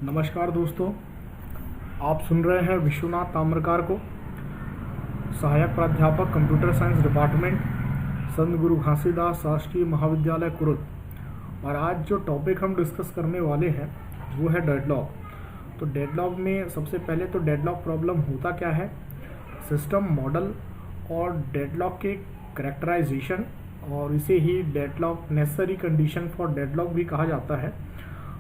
नमस्कार दोस्तों, आप सुन रहे हैं विश्वनाथ ताम्रकार को, सहायक प्राध्यापक कंप्यूटर साइंस डिपार्टमेंट, संत गुरु घासीदास राष्ट्रीय महाविद्यालय कुरुद। और आज जो टॉपिक हम डिस्कस करने वाले हैं वो है डेडलॉक। तो डेडलॉक में सबसे पहले तो डेडलॉक प्रॉब्लम होता क्या है, सिस्टम मॉडल और डेडलॉक के कैरेक्टराइजेशन, और इसे ही deadlock necessary condition for deadlock भी कहा जाता है।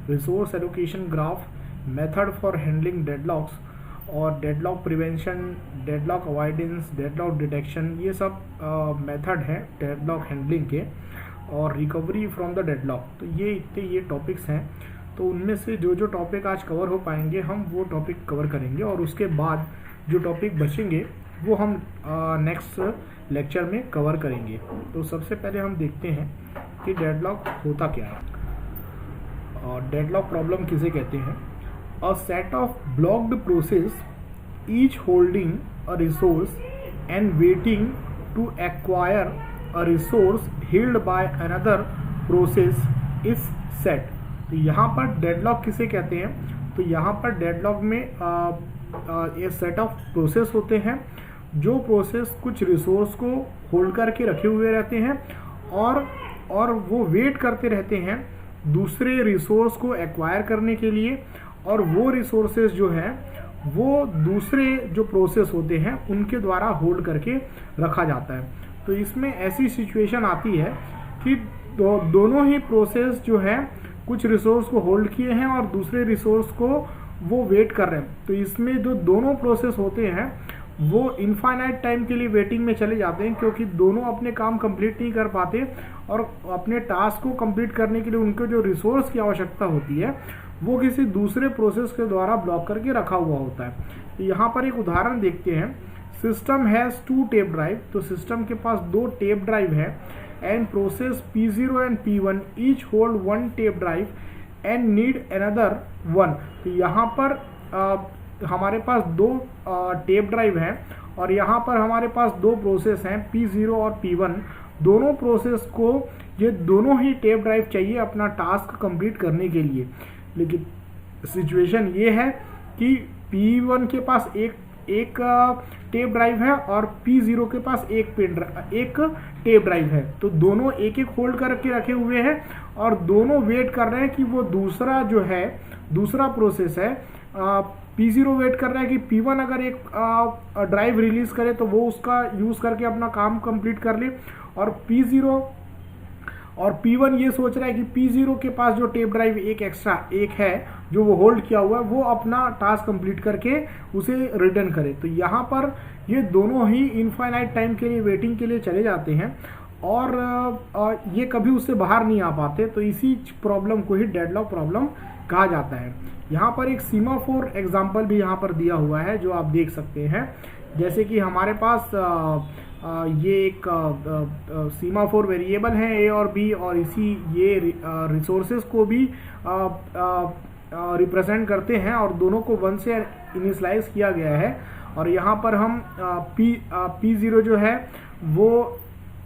Resource allocation graph, method for handling deadlocks और deadlock prevention, deadlock avoidance, deadlock detection, ये सब मेथड हैं डेडलॉक हैंडलिंग के, और रिकवरी फ्रॉम द डेडलॉक। तो ये टॉपिक्स हैं। तो उनमें से जो टॉपिक आज कवर हो पाएंगे हम वो टॉपिक कवर करेंगे, और उसके बाद जो टॉपिक बचेंगे वो हम नेक्स्ट लेक्चर में कवर करेंगे। तो सबसे पहले हम देखते हैं कि डेडलॉक होता क्या है और डेडलॉक प्रॉब्लम किसे कहते हैं। A set of blocked process each holding a resource and waiting to acquire a resource held by another process is set. तो यहाँ पर डेडलॉक किसे कहते हैं, तो यहाँ पर डेडलॉक में ये सेट ऑफ प्रोसेस होते हैं जो प्रोसेस कुछ रिसोर्स को होल्ड करके रखे हुए रहते हैं और वो वेट करते रहते हैं दूसरे रिसोर्स को एक्वायर करने के लिए, और वो रिसोर्सेज जो है वो दूसरे जो प्रोसेस होते हैं उनके द्वारा होल्ड करके रखा जाता है। तो इसमें ऐसी सिचुएशन आती है कि दोनों ही प्रोसेस जो है कुछ रिसोर्स को होल्ड किए हैं और दूसरे रिसोर्स को वो वेट कर रहे हैं। तो इसमें जो दोनों प्रोसेस होते हैं वो इनफाइनाइट टाइम के लिए वेटिंग में चले जाते हैं, क्योंकि दोनों अपने काम कंप्लीट नहीं कर पाते और अपने टास्क को कंप्लीट करने के लिए उनको जो रिसोर्स की आवश्यकता होती है वो किसी दूसरे प्रोसेस के द्वारा ब्लॉक करके रखा हुआ होता है। तो यहाँ पर एक उदाहरण देखते हैं। System has 2 tape drive. तो सिस्टम के पास 2 टेप ड्राइव है and process P0 and P1 each hold 1 tape drive and need another 1। तो यहाँ पर हमारे पास 2 टेप ड्राइव हैं और यहाँ पर हमारे पास 2 प्रोसेस हैं P0 और P1। दोनों प्रोसेस को ये दोनों ही टेप ड्राइव चाहिए अपना टास्क कंप्लीट करने के लिए। लेकिन सिचुएशन ये है कि P1 के पास एक टेप ड्राइव है और P0 के पास एक टेप ड्राइव है। तो दोनों एक होल्ड करके रखे हुए हैं और दोनों वेट कर रहे हैं कि वो दूसरा प्रोसेस है P0 वेट कर रहा है कि P1 अगर एक ड्राइव रिलीज करे तो वो उसका यूज करके अपना काम कंप्लीट कर ले, और P0 और P1 ये सोच रहा है कि P0 के पास जो टेप ड्राइव एक है जो वो होल्ड किया हुआ है वो अपना टास्क कंप्लीट करके उसे रिटर्न करे। तो यहाँ पर ये दोनों ही इनफाइनाइट टाइम के लिए वेटिंग के लिए चले जाते हैं और ये कभी उससे बाहर नहीं आ पाते। तो इसी प्रॉब्लम को ही डेडलॉक प्रॉब्लम कहा जाता है। यहाँ पर एक सीमाफोर एग्जाम्पल भी यहाँ पर दिया हुआ है जो आप देख सकते हैं। जैसे कि हमारे पास ये एक सीमाफोर वेरिएबल है A और B, और ये रिसोर्सेज को भी रिप्रेजेंट करते हैं और दोनों को 1 से इनिशियलाइज किया गया है। और यहाँ पर हम P0 जो है वो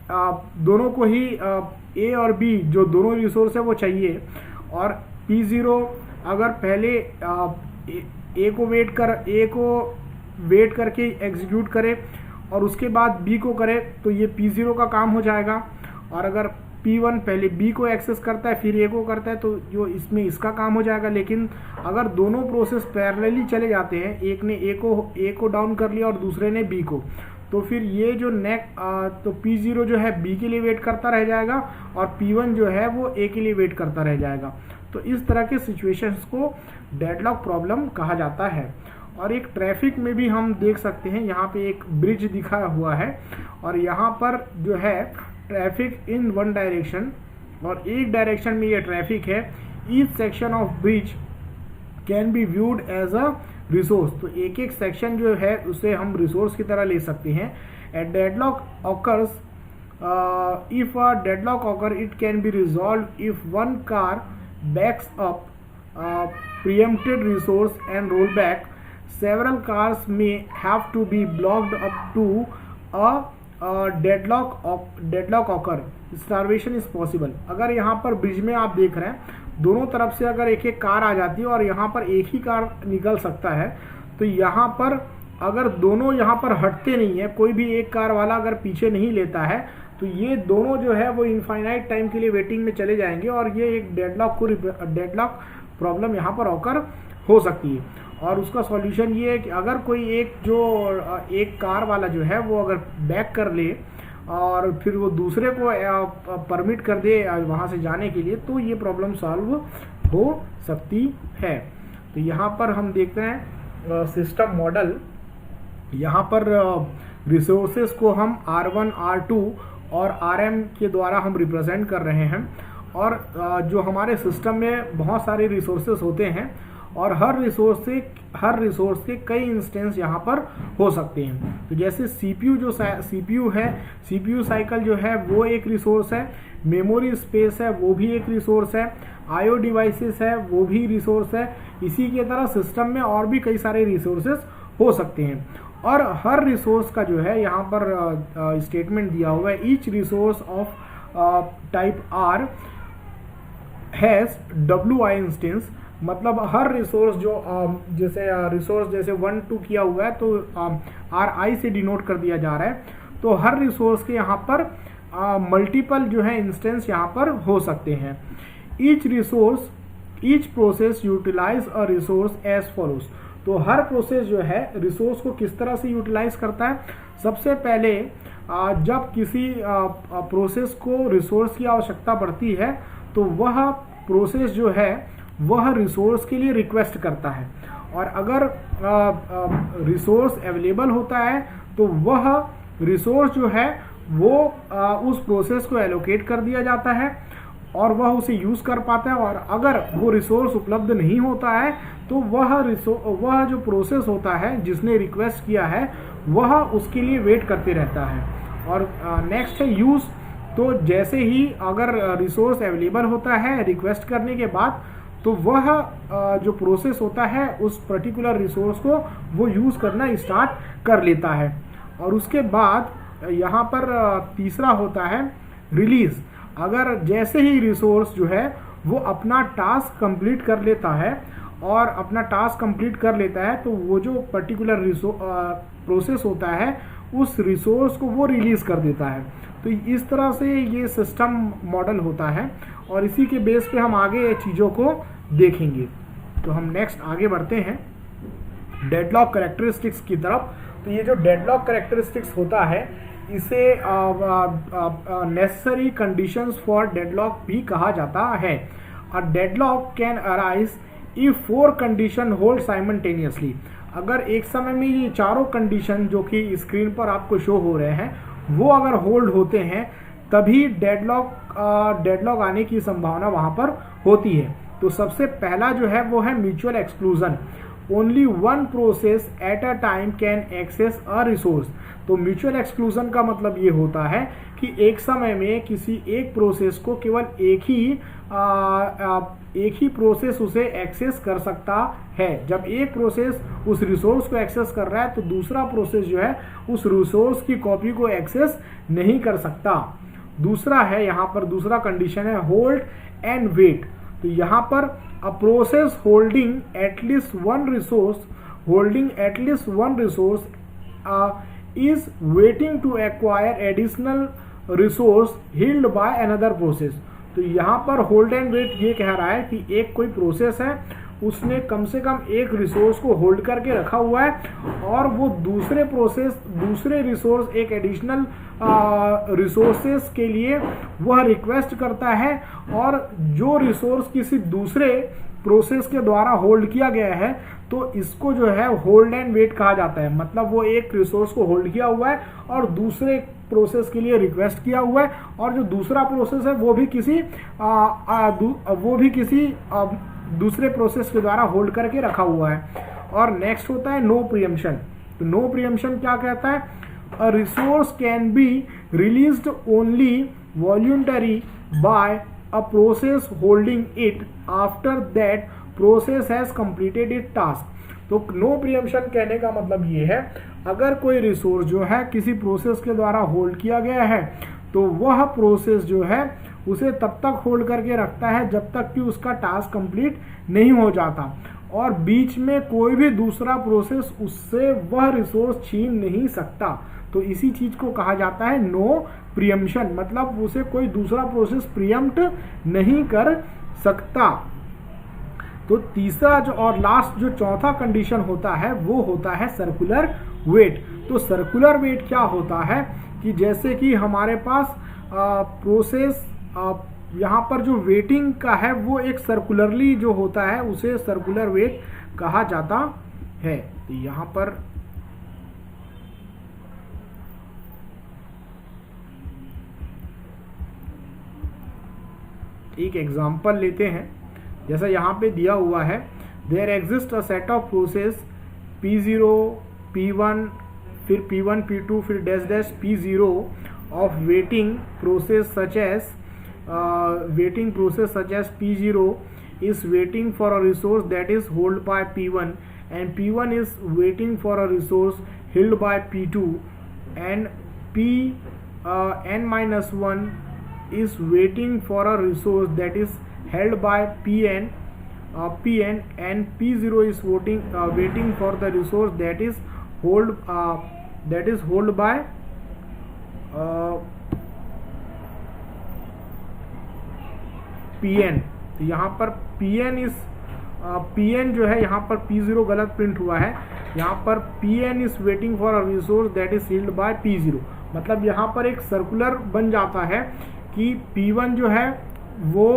दोनों को ही A और B जो दोनों रिसोर्स है वो चाहिए, और P0 अगर पहले A को वेट करके एग्जीक्यूट करे और उसके बाद B को करे तो ये P0 का काम हो जाएगा। और अगर P1 पहले B को एक्सेस करता है फिर A को करता है तो जो इसमें इसका काम हो जाएगा। लेकिन अगर दोनों प्रोसेस पैरेलली चले जाते हैं, एक ने A को डाउन कर लिया और दूसरे ने B को, तो फिर ये जो तो P0 जो है B के लिए वेट करता रह जाएगा और P1 जो है वो A के लिए वेट करता रह जाएगा। तो इस तरह के सिचुएशंस को डेडलॉक प्रॉब्लम कहा जाता है। और एक ट्रैफिक में भी हम देख सकते हैं, यहाँ पे एक ब्रिज दिखा हुआ है और यहाँ पर जो है ट्रैफिक इन 1 डायरेक्शन और एक डायरेक्शन में ये ट्रैफिक है। Each section of bridge can be viewed as a resource. तो एक सेक्शन जो है उसे हम रिसोर्स की तरह ले सकते हैं। At deadlock occurs, if a deadlock occur it can be resolve if 1 car backs up preempted resource and rollback. Several cars may have to be blocked up to a deadlock occur. Starvation is possible. अगर यहाँ पर bridge में आप देख रहे हैं दोनों तरफ से अगर एक एक कार आ जाती है और यहाँ पर एक ही कार निकल सकता है, तो यहाँ पर अगर दोनों यहाँ पर हटते नहीं है, कोई भी एक कार वाला अगर पीछे नहीं लेता है, तो ये दोनों जो है वो इनफाइनाइट टाइम के लिए वेटिंग में चले जाएंगे और ये एक डेडलॉक प्रॉब्लम यहाँ पर ऑकर हो सकती है। और उसका सॉल्यूशन ये है कि अगर कोई एक कार वाला जो है वो अगर बैक कर ले और फिर वो दूसरे को परमिट कर दे वहाँ से जाने के लिए, तो ये प्रॉब्लम सॉल्व हो सकती है। तो यहाँ पर हम देखते हैं सिस्टम मॉडल। यहाँ पर रिसोर्सेज को हम R1, R2 और Rm के द्वारा हम रिप्रेजेंट कर रहे हैं। और जो हमारे सिस्टम में बहुत सारे रिसोर्सेज होते हैं और हर रिसोर्स के कई इंस्टेंस यहाँ पर हो सकते हैं। तो जैसे सीपीयू साइकिल जो है वो एक रिसोर्स है, मेमोरी स्पेस है वो भी एक रिसोर्स है, आईओ डिवाइसेस है वो भी रिसोर्स है। इसी के तरह सिस्टम में और भी कई सारे रिसोर्सेज हो सकते हैं। और हर रिसोर्स का जो है यहाँ पर स्टेटमेंट दिया हुआ है, each resource of type r has WI instance. मतलब हर रिसोर्स जो जैसे रिसोर्स जैसे 1, 2 किया हुआ है तो RI से डिनोट कर दिया जा रहा है। तो हर रिसोर्स के यहाँ पर मल्टीपल जो है इंस्टेंस यहाँ पर हो सकते हैं। Each process utilize a resource as follows. तो हर प्रोसेस जो है रिसोर्स को किस तरह से यूटिलाइज करता है। सबसे पहले जब किसी प्रोसेस को रिसोर्स की आवश्यकता पड़ती है तो वह प्रोसेस जो है वह रिसोर्स के लिए रिक्वेस्ट करता है, और अगर रिसोर्स अवेलेबल होता है तो वह रिसोर्स जो है वो उस प्रोसेस को एलोकेट कर दिया जाता है और वह उसे यूज़ कर पाता है। और अगर वो रिसोर्स उपलब्ध नहीं होता है तो वह जो प्रोसेस होता है जिसने रिक्वेस्ट किया है वह उसके लिए वेट करते रहता है। और नेक्स्ट है यूज़। तो जैसे ही अगर रिसोर्स अवेलेबल होता है रिक्वेस्ट करने के बाद, तो वह जो प्रोसेस होता है उस पर्टिकुलर रिसोर्स को वो यूज़ करना स्टार्ट कर लेता है। और उसके बाद यहाँ पर तीसरा होता है रिलीज़। अगर जैसे ही रिसोर्स जो है वो अपना टास्क कंप्लीट कर लेता है और अपना टास्क कंप्लीट कर लेता है तो वो जो पर्टिकुलर प्रोसेस होता है उस रिसोर्स को वो रिलीज़ कर देता है। तो इस तरह से ये सिस्टम मॉडल होता है और इसी के बेस पे हम आगे चीज़ों को देखेंगे। तो हम नेक्स्ट आगे बढ़ते हैं डेडलॉक कैरेक्टरिस्टिक्स की तरफ। तो ये जो डेडलॉक कैरेक्टरिस्टिक्स होता है इसे नेसेसरी कंडीशंस फॉर डेडलॉक भी कहा जाता है। A deadlock can arise if 4 condition hold simultaneously. अगर एक समय में ये चारों कंडीशन जो कि स्क्रीन पर आपको शो हो रहे हैं वो अगर होल्ड होते हैं तभी डेडलॉक आने की संभावना वहाँ पर होती है। तो सबसे पहला जो है वो है mutual exclusion. Only one process at a time can access a resource. तो म्यूचुअल एक्सक्लूजन का मतलब ये होता है कि एक समय में किसी एक प्रोसेस को केवल एक ही प्रोसेस उसे एक्सेस कर सकता है। जब एक प्रोसेस उस रिसोर्स को एक्सेस कर रहा है तो दूसरा प्रोसेस जो है उस रिसोर्स की कॉपी को एक्सेस नहीं कर सकता। दूसरा है यहाँ पर दूसरा कंडीशन है होल्ड एंड वेट। तो यहाँ पर a process holding at least one resource is waiting to acquire additional resource held by another process। तो यहाँ पर होल्ड एंड वेट ये कह रहा है कि एक कोई प्रोसेस है उसने कम से कम एक रिसोर्स को होल्ड करके रखा हुआ है और वो दूसरे रिसोर्स एक एडिशनल रिसोर्सेस के लिए वह रिक्वेस्ट करता है, और जो रिसोर्स किसी दूसरे प्रोसेस के द्वारा होल्ड किया गया है तो इसको जो है होल्ड एंड वेट कहा जाता है। मतलब वो एक रिसोर्स को होल्ड किया हुआ है और दूसरे प्रोसेस के लिए रिक्वेस्ट किया हुआ है, और जो दूसरा प्रोसेस है वो भी किसी दूसरे प्रोसेस के द्वारा होल्ड करके रखा हुआ है। और नेक्स्ट होता है नो प्रीएम्पशन। तो नो प्रीएम्पशन क्या कहता है? A resource can be released only voluntary by a process holding it after that process has completed its task। तो नो प्रीएम्पशन कहने का मतलब ये है अगर कोई रिसोर्स जो है किसी प्रोसेस के द्वारा होल्ड किया गया है तो वह प्रोसेस जो है उसे तब तक होल्ड करके रखता है जब तक कि उसका टास्क कंप्लीट नहीं हो जाता, और बीच में कोई भी दूसरा प्रोसेस उससे वह रिसोर्स छीन नहीं सकता। तो इसी चीज को कहा जाता है नो प्रियम्पशन, मतलब उसे कोई दूसरा प्रोसेस प्रियम्प्ट नहीं कर सकता। तो तीसरा जो और लास्ट जो चौथा कंडीशन होता है वो होता है सर्कुलर वेट। तो सर्कुलर वेट क्या होता है कि जैसे कि हमारे पास प्रोसेस यहाँ पर जो वेटिंग का है वो एक सर्कुलरली जो होता है उसे सर्कुलर वेट कहा जाता है। तो यहाँ पर एक एग्जांपल लेते हैं, जैसा यहाँ पे दिया हुआ है, there exist a set of process P0 P1 फिर P1 P2 फिर dash dash P0 of waiting process such as P0 is waiting for a resource that is held by P1 and P1 is waiting for a resource held by P2 and N-1 is waiting for a resource that is held by Pn and P0 is waiting for the resource that is held by Pn। तो यहाँ पर Pn जो है यहाँ पर P0 गलत print हुआ है, यहाँ पर Pn is waiting for a resource that is held by P0। मतलब यहाँ पर एक सर्कुलर बन जाता है कि P1 जो है वो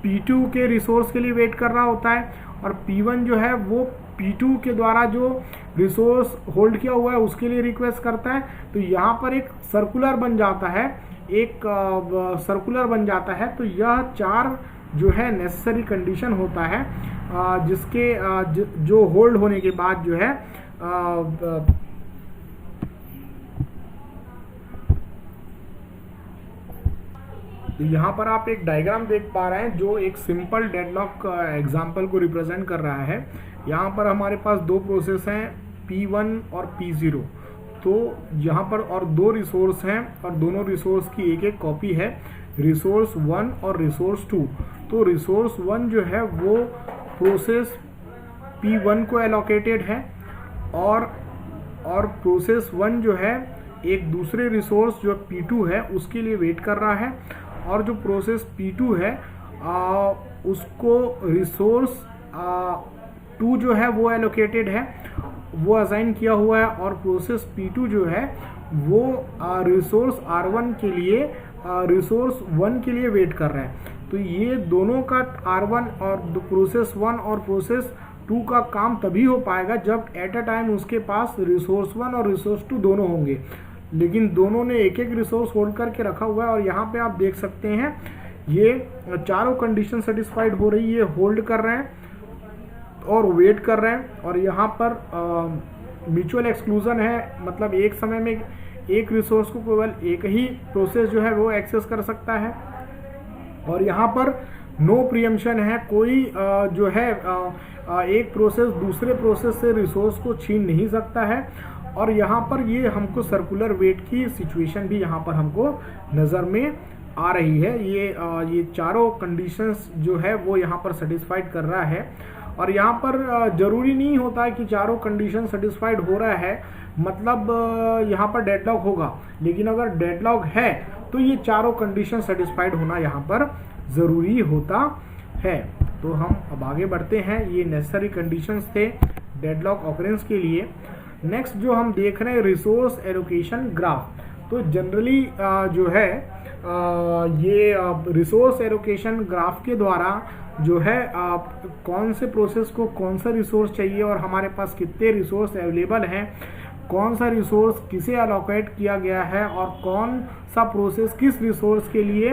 P2 के रिसोर्स के लिए वेट कर रहा होता है, और P1 जो है वो P2 के द्वारा जो रिसोर्स होल्ड किया हुआ है उसके लिए रिक्वेस्ट करता है। तो यहाँ पर एक सर्कुलर बन जाता है, तो यह चार जो है नेसेसरी कंडीशन होता है जिसके जो होल्ड होने के बाद जो है तो यहाँ पर आप एक डायग्राम देख पा रहे हैं जो एक सिंपल डेडलॉक एग्जांपल को रिप्रेजेंट कर रहा है। यहाँ पर हमारे पास दो प्रोसेस हैं P1 और P0। तो यहाँ पर और दो रिसोर्स हैं और दोनों रिसोर्स की एक एक कॉपी है, रिसोर्स 1 और रिसोर्स 2। तो रिसोर्स 1 जो है वो प्रोसेस P1 को एलोकेटेड है और प्रोसेस 1 जो है एक दूसरे रिसोर्स जो P2 है उसके लिए वेट कर रहा है, और जो प्रोसेस P2 है उसको रिसोर्स 2 जो है वो एलोकेटेड है, वो असाइन किया हुआ है, और प्रोसेस P2 जो है वो रिसोर्स R1 के लिए रिसोर्स 1 के लिए वेट कर रहा है। तो ये दोनों का R1 और प्रोसेस 1 और प्रोसेस 2 का काम तभी हो पाएगा जब एट अ टाइम उसके पास रिसोर्स 1 और रिसोर्स 2 दोनों होंगे, लेकिन दोनों ने एक एक रिसोर्स होल्ड करके रखा हुआ है। और यहाँ पे आप देख सकते हैं ये चारों कंडीशन सेटिस्फाइड हो रही है, होल्ड कर रहे हैं और वेट कर रहे हैं, और यहाँ पर म्यूचुअल एक्सक्लूजन है, मतलब एक समय में एक रिसोर्स को केवल एक ही प्रोसेस जो है वो एक्सेस कर सकता है। और यहाँ पर नो प्रियम्पशन है, कोई जो है एक प्रोसेस दूसरे प्रोसेस से रिसोर्स को छीन नहीं सकता है। और यहाँ पर ये हमको सर्कुलर वेट की सिचुएशन भी यहाँ पर हमको नज़र में आ रही है। ये चारों कंडीशंस जो है वो यहाँ पर सेटिस्फाइड कर रहा है। और यहाँ पर ज़रूरी नहीं होता है कि चारों कंडीशन सेटिस्फाइड हो रहा है मतलब यहाँ पर डेडलॉक होगा, लेकिन अगर डेडलॉक है तो ये चारों कंडीशन सेटिस्फाइड होना यहाँ पर ज़रूरी होता है। तो हम अब आगे बढ़ते हैं, ये नेसेसरी कंडीशंस थे डेडलॉक ऑकरेंस के लिए। नेक्स्ट जो हम देख रहे हैं रिसोर्स एलोकेशन ग्राफ। तो जनरली जो है ये रिसोर्स एलोकेशन ग्राफ के द्वारा जो है कौन से प्रोसेस को कौन सा रिसोर्स चाहिए और हमारे पास कितने रिसोर्स अवेलेबल हैं, कौन सा रिसोर्स किसे अलोकेट किया गया है और कौन सा प्रोसेस किस रिसोर्स के लिए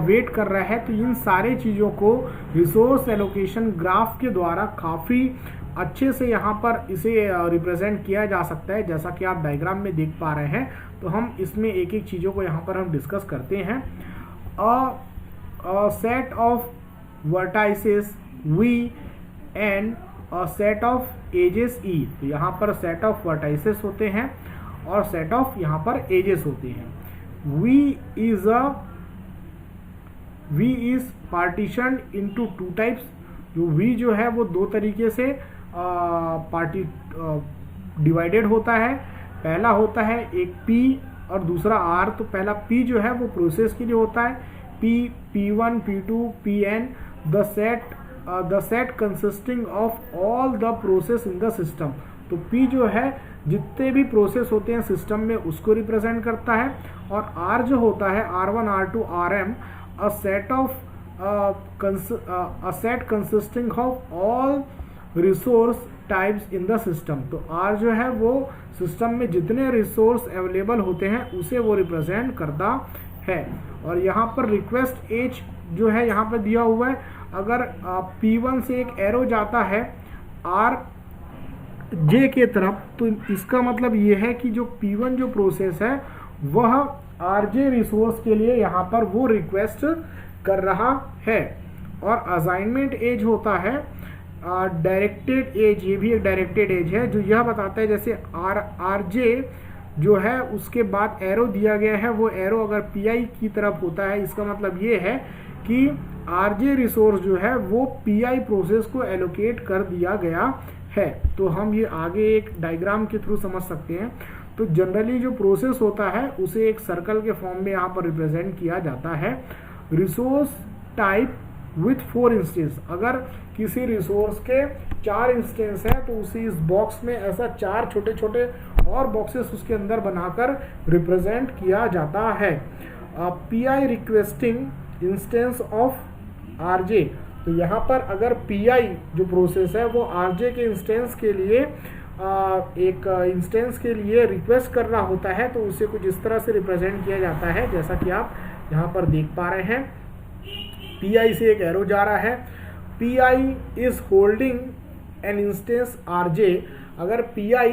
वेट कर रहा है, तो इन सारे चीज़ों को रिसोर्स एलोकेशन ग्राफ के द्वारा काफ़ी अच्छे से यहाँ पर इसे रिप्रेजेंट किया जा सकता है, जैसा कि आप डायग्राम में देख पा रहे हैं। तो हम इसमें एक एक चीज़ों को यहाँ पर हम डिस्कस करते हैं। A set of vertices V and a set of edges E। तो यहाँ पर सेट ऑफ वर्टाइसेस होते हैं और सेट ऑफ यहाँ पर एजेस होते हैं। V is a V is partition into two types. जो V जो है वो दो तरीके से डिवाइडेड होता है। पहला होता है एक P और दूसरा R। तो पहला P जो है वो प्रोसेस के लिए होता है, P, P1, P2, Pn, the set consisting of all the process in the system. तो P जो है जितने भी प्रोसेस होते हैं सिस्टम में उसको रिप्रेजेंट करता है, और R जो होता है R1, R2, Rm, a set consisting of all resource types in the system. तो R जो है वो सिस्टम में जितने रिसोर्स अवेलेबल होते हैं उसे वो रिप्रेजेंट करता है। और यहाँ पर रिक्वेस्ट एज जो है यहाँ पर दिया हुआ है, अगर P1 से एक एरो जाता है RJ के तरफ, तो इसका मतलब ये है कि जो P1 जो प्रोसेस है वह RJ रिसोर्स के लिए यहाँ पर वो रिक्वेस्ट कर रहा है। और असाइनमेंट एज होता है डायरेक्टेड एज, ये भी एक डायरेक्टेड एज है जो यह बताता है जैसे RJ जो है उसके बाद एरो दिया गया है, वो एरो अगर PI की तरफ होता है, इसका मतलब ये है कि RJ रिसोर्स जो है वो PI प्रोसेस को एलोकेट कर दिया गया है। तो हम ये आगे एक डायग्राम के थ्रू समझ सकते हैं। तो जनरली जो प्रोसेस होता है उसे एक सर्कल के फॉर्म में यहाँ पर रिप्रेजेंट किया जाता है। रिसोर्स टाइप विथ 4 इंस्टेंस, अगर किसी रिसोर्स के 4 इंस्टेंस है तो उसे इस बॉक्स में ऐसा 4 छोटे छोटे और बॉक्सेस उसके अंदर बनाकर रिप्रेजेंट किया जाता है। PI requesting instance of RJ, तो यहाँ पर अगर PI जो प्रोसेस है वो RJ के इंस्टेंस के लिए एक इंस्टेंस के लिए रिक्वेस्ट कर रहा होता है, तो उसे कुछ इस तरह से रिप्रेजेंट किया जाता है जैसा कि आप यहाँ पर देख पा रहे हैं। PI से एक एरो जा रहा है, PI is holding an instance RJ। अगर PI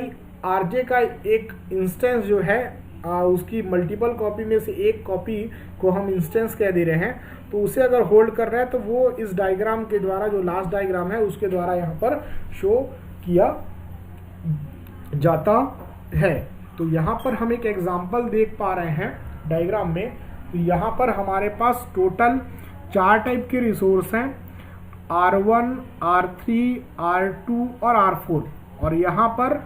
RJ का एक इंस्टेंस जो है उसकी मल्टीपल कॉपी में से एक कॉपी को हम इंस्टेंस कह दे रहे हैं, तो उसे अगर होल्ड कर रहा है तो वो इस डायग्राम के द्वारा, जो लास्ट डायग्राम है उसके द्वारा यहाँ पर शो किया जाता है। तो यहाँ पर हम एक एग्जाम्पल देख पा रहे हैं डायग्राम में। तो यहाँ पर हमारे पास टोटल 4 टाइप के रिसोर्स हैं, R1, R3, R2 और R4। और यहाँ पर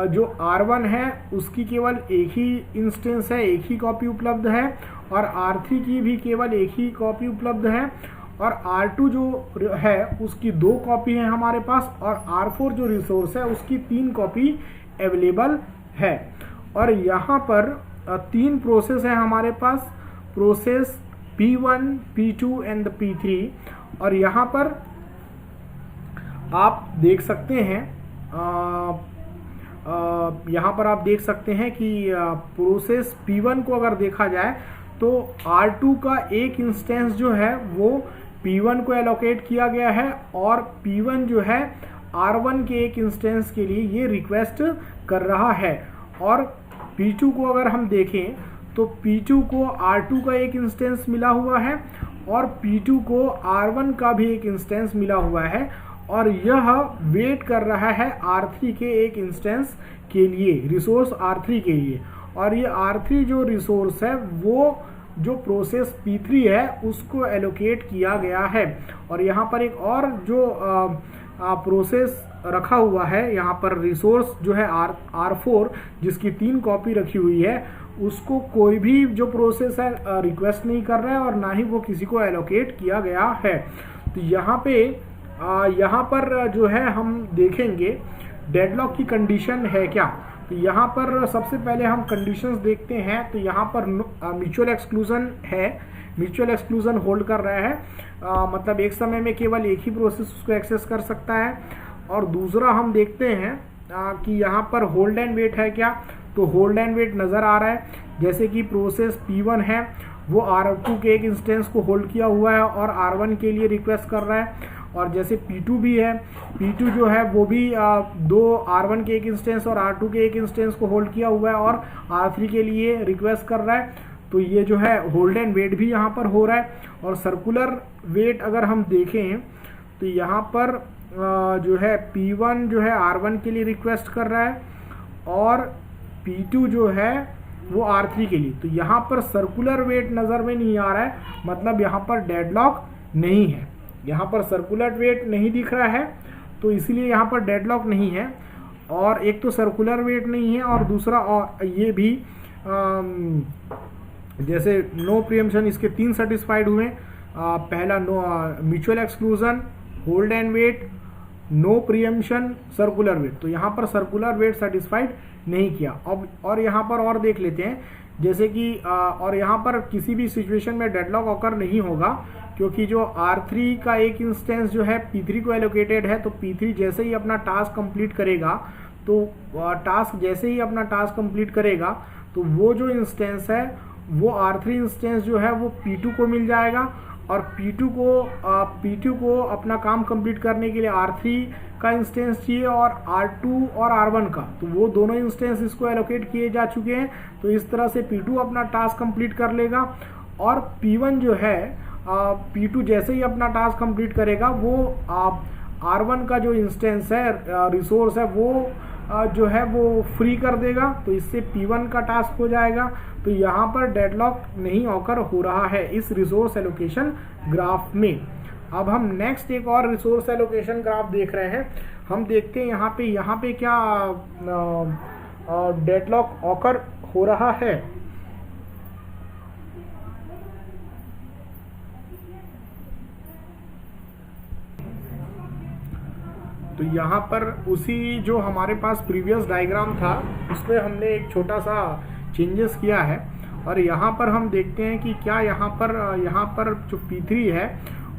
जो R1 है उसकी केवल एक ही इंस्टेंस है, एक ही कॉपी उपलब्ध है, और R3 की भी केवल एक ही कॉपी उपलब्ध है, और R2 जो है उसकी 2 कॉपी है हमारे पास, और R4 जो रिसोर्स है उसकी 3 कॉपी अवेलेबल है। और यहाँ पर 3 प्रोसेस है हमारे पास, process P1, P2 and P3। और यहाँ पर आप देख सकते हैं यहाँ पर आप देख सकते हैं कि प्रोसेस P1 को अगर देखा जाए तो R2 का एक इंस्टेंस जो है वो P1 को एलोकेट किया गया है, और P1 जो है R1 के एक इंस्टेंस के लिए ये रिक्वेस्ट कर रहा है। और P2 को अगर हम देखें तो P2 को R2 का एक इंस्टेंस मिला हुआ है, और P2 को R1 का भी एक इंस्टेंस मिला हुआ है, और यह वेट कर रहा है R3 के एक इंस्टेंस के लिए, रिसोर्स R3 के लिए। और ये R3 जो रिसोर्स है वो जो प्रोसेस P3 है उसको एलोकेट किया गया है। और यहाँ पर एक और जो प्रोसेस रखा हुआ है, यहाँ पर रिसोर्स जो है R4 जिसकी 3 कॉपी रखी हुई है, उसको कोई भी जो प्रोसेस है रिक्वेस्ट नहीं कर रहा है, और ना ही वो किसी को एलोकेट किया गया है। तो यहाँ पर जो है हम देखेंगे डेडलॉक की कंडीशन है क्या। तो यहाँ पर सबसे पहले हम कंडीशंस देखते हैं। तो यहाँ पर म्यूचुअल एक्सक्लूजन है, म्यूचुअल एक्सक्लूजन होल्ड कर रहा है, मतलब एक समय में केवल एक ही प्रोसेस उसको एक्सेस कर सकता है। और दूसरा हम देखते हैं कि यहाँ पर होल्ड एंड वेट है क्या। तो होल्ड एंड वेट नज़र आ रहा है, जैसे कि प्रोसेस P1 है वो R2 के एक इंस्टेंस को होल्ड किया हुआ है और R1 के लिए रिक्वेस्ट कर रहा है। और जैसे P2 भी है, P2 जो है वो भी 2 R1 के एक इंस्टेंस और R2 के एक इंस्टेंस को होल्ड किया हुआ है और R3 के लिए रिक्वेस्ट कर रहा है। तो ये जो है होल्ड एंड वेट भी यहाँ पर हो रहा है। और सर्कुलर वेट अगर हम देखें तो यहाँ पर जो है P1 जो है R1 के लिए रिक्वेस्ट कर रहा है, और P2 जो है वो R3 के लिए। तो यहाँ पर सर्कुलर वेट नज़र में नहीं आ रहा है, मतलब यहाँ पर डेडलॉक नहीं है। यहाँ पर सर्कुलर वेट नहीं दिख रहा है, तो इसीलिए यहाँ पर डेडलॉक नहीं है। और एक तो सर्कुलर वेट नहीं है, और दूसरा और ये भी जैसे नो प्रियम्पशन, इसके 3 सेटिस्फाइड हुए। पहला no mutual exclusion, hold and wait, no preemption, circular wait. तो यहाँ पर सर्कुलर वेट सेटिस्फाइड नहीं किया। अब और यहाँ पर और देख लेते हैं, जैसे कि और यहाँ पर किसी भी सिचुएशन में डेडलॉक ऑकर नहीं होगा, क्योंकि जो R3 का एक इंस्टेंस जो है P3 को एलोकेटेड है। तो P3 जैसे ही अपना टास्क कंप्लीट करेगा, तो टास्क जैसे ही अपना टास्क कंप्लीट करेगा, तो वो जो इंस्टेंस है वो R3 इंस्टेंस जो है वो P2 को मिल जाएगा। और P2 को अपना काम कंप्लीट करने के लिए R3 का इंस्टेंस चाहिए, और R2 और R1 का, तो वो दोनों इंस्टेंस इसको एलोकेट किए जा चुके हैं। तो इस तरह से P2 अपना टास्क कंप्लीट कर लेगा। और P1 जो है, P2 जैसे ही अपना टास्क कंप्लीट करेगा, वो R1 का जो इंस्टेंस है, रिसोर्स है, वो जो है वो फ्री कर देगा। तो इससे P1 का टास्क हो जाएगा। तो यहाँ पर डेडलॉक नहीं ऑकर हो रहा है इस रिसोर्स एलोकेशन ग्राफ में। अब हम नेक्स्ट एक और रिसोर्स एलोकेशन ग्राफ देख रहे हैं। हम देखते हैं यहाँ पे क्या डेडलॉक ऑकर हो रहा है। तो यहाँ पर उसी जो हमारे पास प्रीवियस डायग्राम था, उसमें हमने एक छोटा सा चेंजेस किया है। और यहाँ पर हम देखते हैं कि क्या यहाँ पर जो P3 है,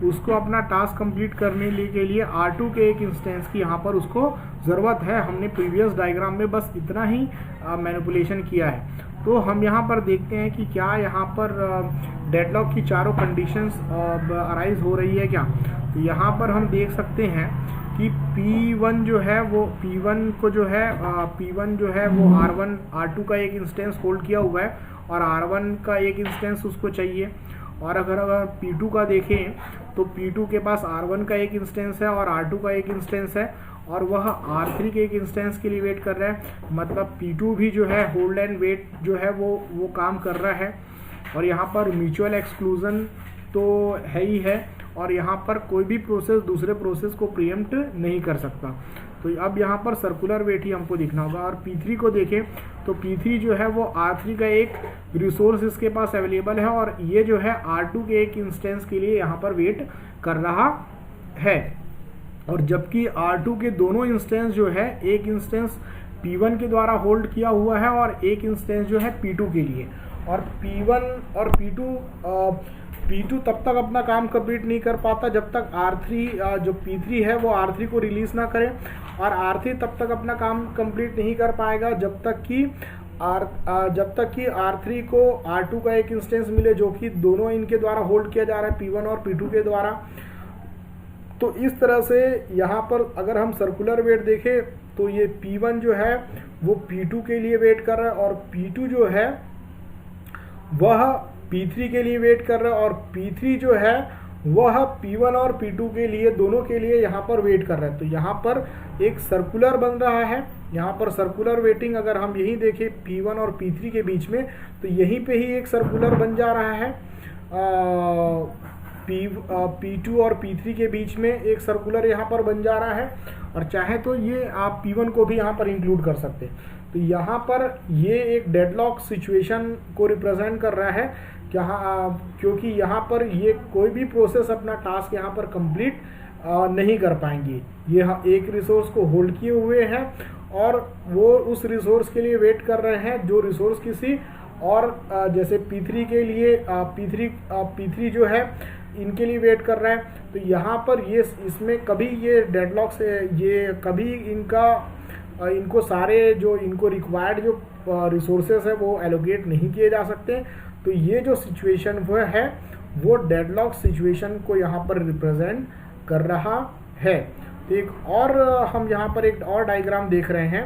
उसको अपना टास्क कंप्लीट करने के लिए R2 के एक इंस्टेंस की यहाँ पर उसको ज़रूरत है। हमने प्रीवियस डायग्राम में बस इतना ही मैनिपुलेशन किया है। तो हम यहाँ पर देखते हैं कि क्या यहाँ पर डेडलॉक की चारों कंडीशंस अराइज हो रही है क्या। तो यहाँ पर हम देख सकते हैं कि P1 जो है वो P1 जो है वो R2 का एक इंस्टेंस होल्ड किया हुआ है, और R1 का एक इंस्टेंस उसको चाहिए। और अगर P2 का देखें, तो P2 के पास R1 का एक इंस्टेंस है और R2 का एक इंस्टेंस है, और वह R3 के एक इंस्टेंस के लिए वेट कर रहा है। मतलब P2 भी जो है होल्ड एंड वेट जो है वो काम कर रहा है। और यहाँ पर म्यूचुअल एक्सक्लूजन तो है ही है, और यहाँ पर कोई भी प्रोसेस दूसरे प्रोसेस को प्रीएम्प्ट नहीं कर सकता। तो अब यहाँ पर सर्कुलर वेट ही हमको दिखना होगा। और P3 को देखें, तो P3 जो है वो R3 का एक रिसोर्स इसके पास अवेलेबल है, और ये जो है R2 के एक इंस्टेंस के लिए यहाँ पर वेट कर रहा है। और जबकि R2 के दोनों इंस्टेंस जो है, एक इंस्टेंस P1 के द्वारा होल्ड किया हुआ है और एक इंस्टेंस जो है P2 के लिए। और P1 और P2 तब तक अपना काम कंप्लीट नहीं कर पाता जब तक R3 जो P3 है वो R3 को रिलीज ना करे, और R3 तब तक अपना काम कंप्लीट नहीं कर पाएगा जब तक कि R3 को R2 का एक इंस्टेंस मिले, जो कि दोनों इनके द्वारा होल्ड किया जा रहा है, P1 और P2 के द्वारा। तो इस तरह से यहाँ पर अगर हम सर्कुलर वेट देखें, तो ये P1 जो है वो P2 के लिए वेट कर रहा है, और P2 जो है वह P3 के लिए वेट कर रहा है, और P3 जो है वह P1 और P2 के लिए, दोनों के लिए यहाँ पर वेट कर रहा है। तो यहाँ पर एक सर्कुलर बन रहा है। यहाँ पर सर्कुलर वेटिंग अगर हम यही देखें P1 और P3 के बीच में, तो यहीं पे ही एक सर्कुलर बन जा रहा है। P2 और P3 के बीच में एक सर्कुलर यहाँ पर बन जा रहा है, और चाहे तो ये आप P1 को भी यहाँ पर इंक्लूड कर सकते हैं। तो यहाँ पर ये एक डेडलॉक सिचुएशन को रिप्रेजेंट कर रहा है, क्योंकि यहाँ पर ये कोई भी प्रोसेस अपना टास्क यहाँ पर कंप्लीट नहीं कर पाएंगी। ये एक रिसोर्स को होल्ड किए हुए हैं, और वो उस रिसोर्स के लिए वेट कर रहे हैं जो रिसोर्स किसी और जैसे P3 के लिए P3 जो है इनके लिए वेट कर रहा है। तो यहाँ पर ये इसमें कभी ये डेडलॉक से ये कभी इनको सारे जो इनको रिक्वायर्ड जो रिसोर्सेस है वो एलोकेट नहीं किए जा सकते। तो ये जो सिचुएशन वो है वो डेडलॉक सिचुएशन को यहाँ पर रिप्रेजेंट कर रहा है। तो एक और हम यहाँ पर एक और डायग्राम देख रहे हैं।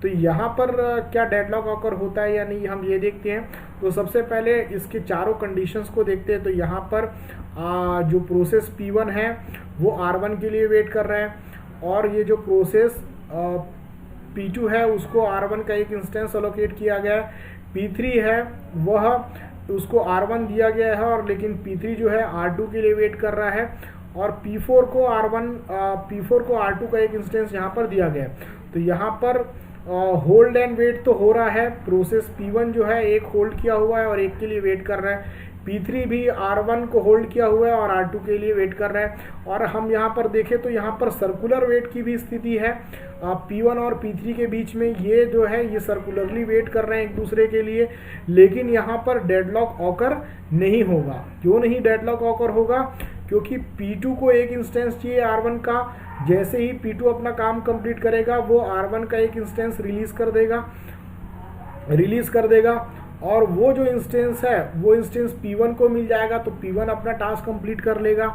तो यहाँ पर क्या डेडलॉक ऑकर होता है या नहीं, हम ये देखते हैं। तो सबसे पहले इसके चारों कंडीशंस को देखते हैं। तो यहाँ पर जो प्रोसेस P1 है वो R1 के लिए वेट कर रहा है, और ये जो प्रोसेस P2 है उसको R1 का एक इंस्टेंस एलोकेट किया गया है। P3 है वह उसको R1 दिया गया है और लेकिन P3 जो है R2 के लिए वेट कर रहा है, और P4 को R2 का एक इंस्टेंस यहाँ पर दिया गया है। तो यहाँ पर होल्ड एंड वेट तो हो रहा है, प्रोसेस P1 जो है एक होल्ड किया हुआ है और एक के लिए वेट कर रहा है, P3 भी R1 को होल्ड किया हुआ है और R2 के लिए वेट कर रहा है। और हम यहाँ पर देखें तो यहाँ पर सर्कुलर वेट की भी स्थिति है, P1 और P3 के बीच में ये जो है ये सर्कुलरली वेट कर रहे हैं एक दूसरे के लिए, लेकिन यहाँ पर डेडलॉक ऑकर नहीं होगा। क्यों नहीं डेडलॉक ऑकर होगा? क्योंकि P2 को एक इंस्टेंस चाहिए R1 का, जैसे ही P2 अपना काम कंप्लीट करेगा वो R1 का एक इंस्टेंस रिलीज कर देगा और वो जो इंस्टेंस है वो इंस्टेंस P1 को मिल जाएगा, तो P1 अपना टास्क कंप्लीट कर लेगा।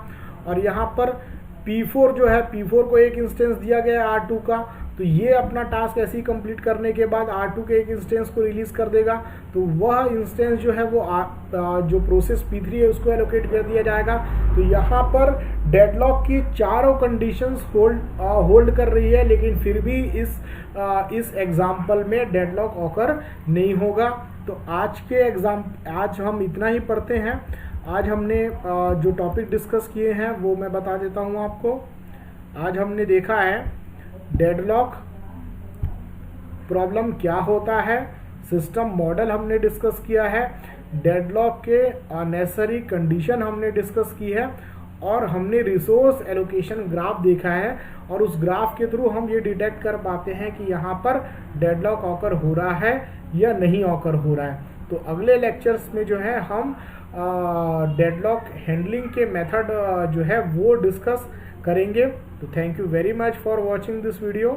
और यहाँ पर P4 जो है, P4 को एक इंस्टेंस दिया गया है R2 का, तो ये अपना टास्क ऐसे ही कंप्लीट करने के बाद R2 के एक इंस्टेंस को रिलीज कर देगा, तो वह इंस्टेंस जो है वो जो प्रोसेस P3 है उसको एलोकेट कर दिया जाएगा। तो यहाँ पर डेडलॉक की चारों कंडीशंस होल्ड कर रही है, लेकिन फिर भी इस एग्जाम्पल में डेडलॉक ऑकर नहीं होगा। तो आज हम इतना ही पढ़ते हैं। आज हमने जो टॉपिक डिस्कस किए हैं वो मैं बता देता हूँ आपको। आज हमने देखा है डेडलॉक प्रॉब्लम क्या होता है, सिस्टम मॉडल हमने डिस्कस किया है, डेडलॉक के अननेसेसरी कंडीशन हमने डिस्कस की है, और हमने रिसोर्स एलोकेशन ग्राफ देखा है, और उस ग्राफ के थ्रू हम ये डिटेक्ट कर पाते हैं कि यहाँ पर डेडलॉक ऑकर हो रहा है या नहीं ऑकर हो रहा है। तो अगले लेक्चर्स में जो है हम डेडलॉक हैंडलिंग के मेथड जो है वो डिस्कस करेंगे। तो thank you very much for watching this video.